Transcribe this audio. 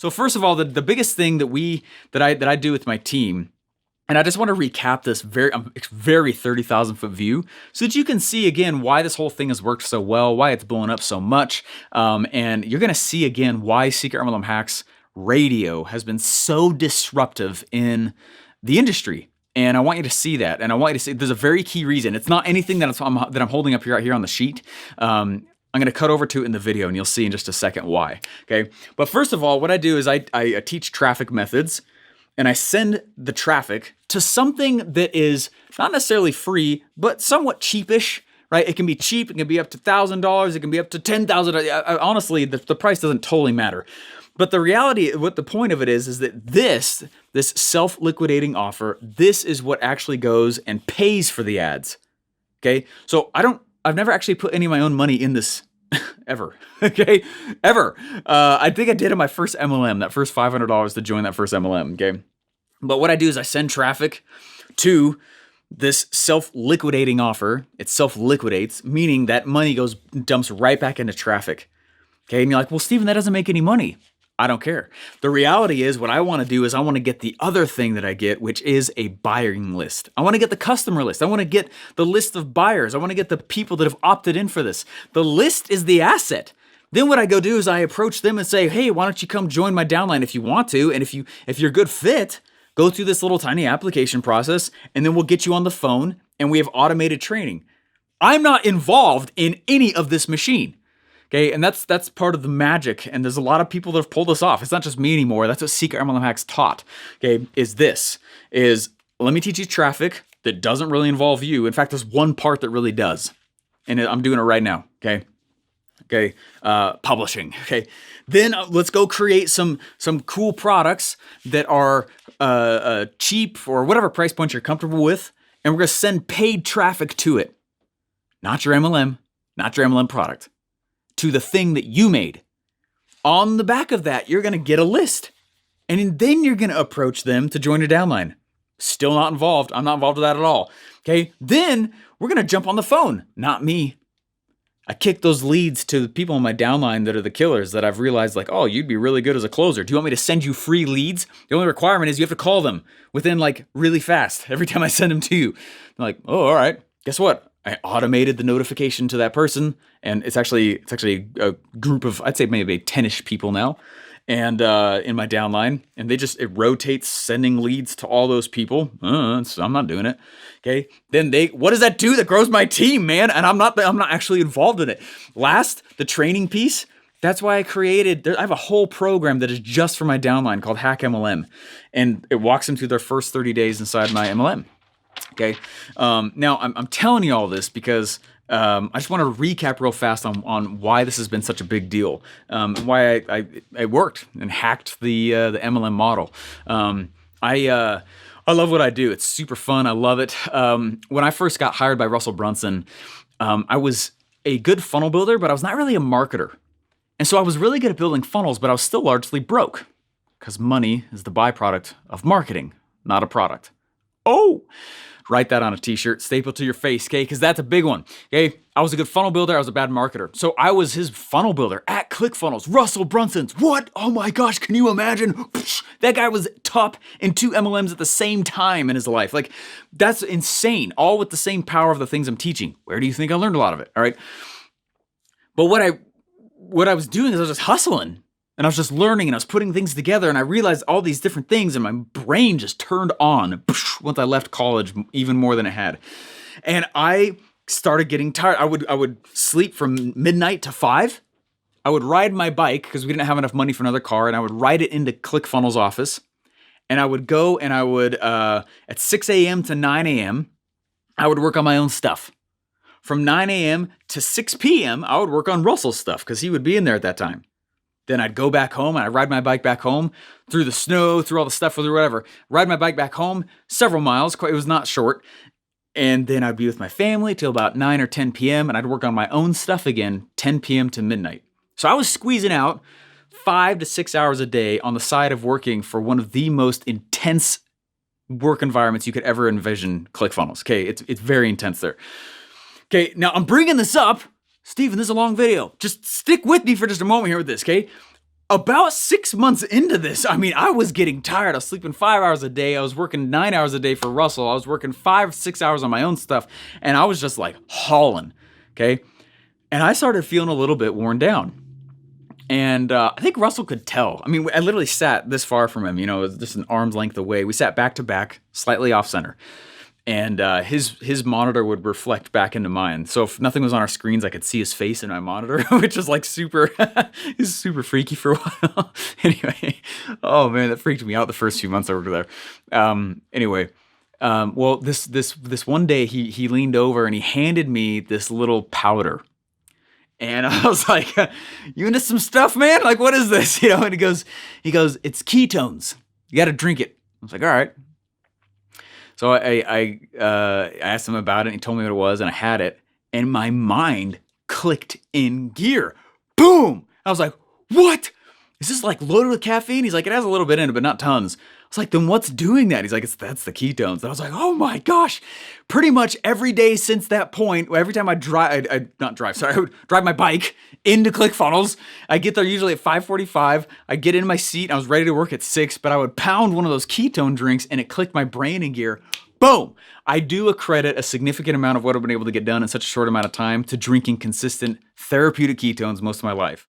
So first of all, the biggest thing that I do with my team, and I just want to recap this very 30,000 foot view so that you can see again why this whole thing has worked so well, why it's blown up so much. And you're going to see again why Secret MLM Hacks Radio has been so disruptive in the industry. And I want you to see that. And I want you to see there's a very key reason. It's not anything that I'm holding up here on the sheet. I'm going to cut over to it in the video and you'll see in just a second why. Okay. But first of all, what I do is I teach traffic methods. And I send the traffic to something that is not necessarily free, but somewhat cheapish, right? It can be cheap. It can be up to $1,000. It can be up to $10,000. Honestly, the price doesn't totally matter. But the reality, what the point of it is that this self-liquidating offer, this is what actually goes and pays for the ads. Okay. So I've never actually put any of my own money in this ever. Okay. Ever. I think I did in my first MLM, that first $500 to join that first MLM. Okay. But what I do is I send traffic to this self-liquidating offer. It self-liquidates, meaning that money dumps right back into traffic. Okay. And you're like, well, Steven, that doesn't make any money. I don't care. The reality is what I want to do is I want to get the other thing that I get, which is a buying list. I want to get the customer list. I want to get the list of buyers. I want to get the people that have opted in for this. The list is the asset. Then what I go do is I approach them and say, hey, why don't you come join my downline if you want to? And if you're a good fit, go through this little tiny application process and then we'll get you on the phone and we have automated training. I'm not involved in any of this machine. Okay, and that's part of the magic, and there's a lot of people that have pulled this off. It's not just me anymore. That's what Secret MLM Hacks taught. Okay, is let me teach you traffic that doesn't really involve you. In fact, there's one part that really does, and I'm doing it right now. Okay, publishing. Okay, then let's go create some cool products that are cheap or whatever price point you're comfortable with, and we're gonna send paid traffic to it, not your MLM, not your MLM product. To the thing that you made. On the back of that, you're going to get a list. And then you're going to approach them to join your downline. Still not involved. I'm not involved with that at all. Okay. Then we're going to jump on the phone. Not me. I kick those leads to the people in my downline that are the killers that I've realized like, oh, you'd be really good as a closer. Do you want me to send you free leads? The only requirement is you have to call them within like really fast every time I send them to you. I'm like, oh, all right. Guess what? I automated the notification to that person, and it's actually a group of, I'd say maybe 10-ish people now, and in my downline, and it rotates sending leads to all those people. So I'm not doing it. Okay. Then what does that do? That grows my team, man, and I'm not actually involved in it. Last, the training piece. That's why I have a whole program that is just for my downline called Hack MLM, and it walks them through their first 30 days inside my MLM. Okay. Now I'm telling you all this because I just want to recap real fast on why this has been such a big deal, why I worked and hacked the MLM model. I love what I do. It's super fun. I love it. When I first got hired by Russell Brunson, I was a good funnel builder, but I was not really a marketer. And so I was really good at building funnels, but I was still largely broke because money is the byproduct of marketing, not a product. Oh, write that on a t-shirt, staple to your face, okay? Because that's a big one, okay? I was a good funnel builder. I was a bad marketer. So I was his funnel builder at ClickFunnels, Russell Brunson's. What? Oh my gosh, can you imagine? That guy was top in 2 MLMs at the same time in his life. Like, that's insane, all with the same power of the things I'm teaching. Where do you think I learned a lot of it, all right? But what I was doing is I was just hustling. And I was just learning and I was putting things together and I realized all these different things and my brain just turned on once I left college even more than it had. And I started getting tired. I would sleep from midnight to 5. I would ride my bike because we didn't have enough money for another car, and I would ride it into ClickFunnels' office. And I would go and I would, at 6 a.m. to 9 a.m., I would work on my own stuff. From 9 a.m. to 6 p.m., I would work on Russell's stuff because he would be in there at that time. Then I'd go back home and I'd ride my bike back home through the snow, through all the stuff, through whatever. Ride my bike back home several miles. It was not short. And then I'd be with my family till about 9 or 10 p.m. and I'd work on my own stuff again, 10 p.m. to midnight. So I was squeezing out 5 to 6 hours a day on the side of working for one of the most intense work environments you could ever envision, ClickFunnels. Okay, it's very intense there. Okay, now I'm bringing this up. Steven, this is a long video. Just stick with me for just a moment here with this, okay? About 6 months into this, I mean, I was getting tired. I was sleeping 5 hours a day. I was working 9 hours a day for Russell. I was working 5-6 hours on my own stuff. And I was just like hauling. Okay. And I started feeling a little bit worn down. And I think Russell could tell. I mean, I literally sat this far from him, it was just an arm's length away. We sat back to back, slightly off center. And his monitor would reflect back into mine. So if nothing was on our screens, I could see his face in my monitor, which was like super, is super freaky for a while. Anyway, oh man, that freaked me out the first few months I worked there. Well, this one day he leaned over and he handed me this little powder. And I was like, you into some stuff, man? Like, what is this? And he goes, it's ketones. You got to drink it. I was like, all right. So I asked him about it and he told me what it was and I had it and my mind clicked in gear. Boom. I was like, what? Is this like loaded with caffeine? He's like, it has a little bit in it, but not tons. I was like, then what's doing that? He's like, that's the ketones. And I was like, oh my gosh. Pretty much every day since that point, every time I would drive my bike into ClickFunnels. I get there usually at 5:45. I get in my seat. I was ready to work at 6, but I would pound one of those ketone drinks and it clicked my brain in gear. Boom. I do accredit a significant amount of what I've been able to get done in such a short amount of time to drinking consistent therapeutic ketones most of my life.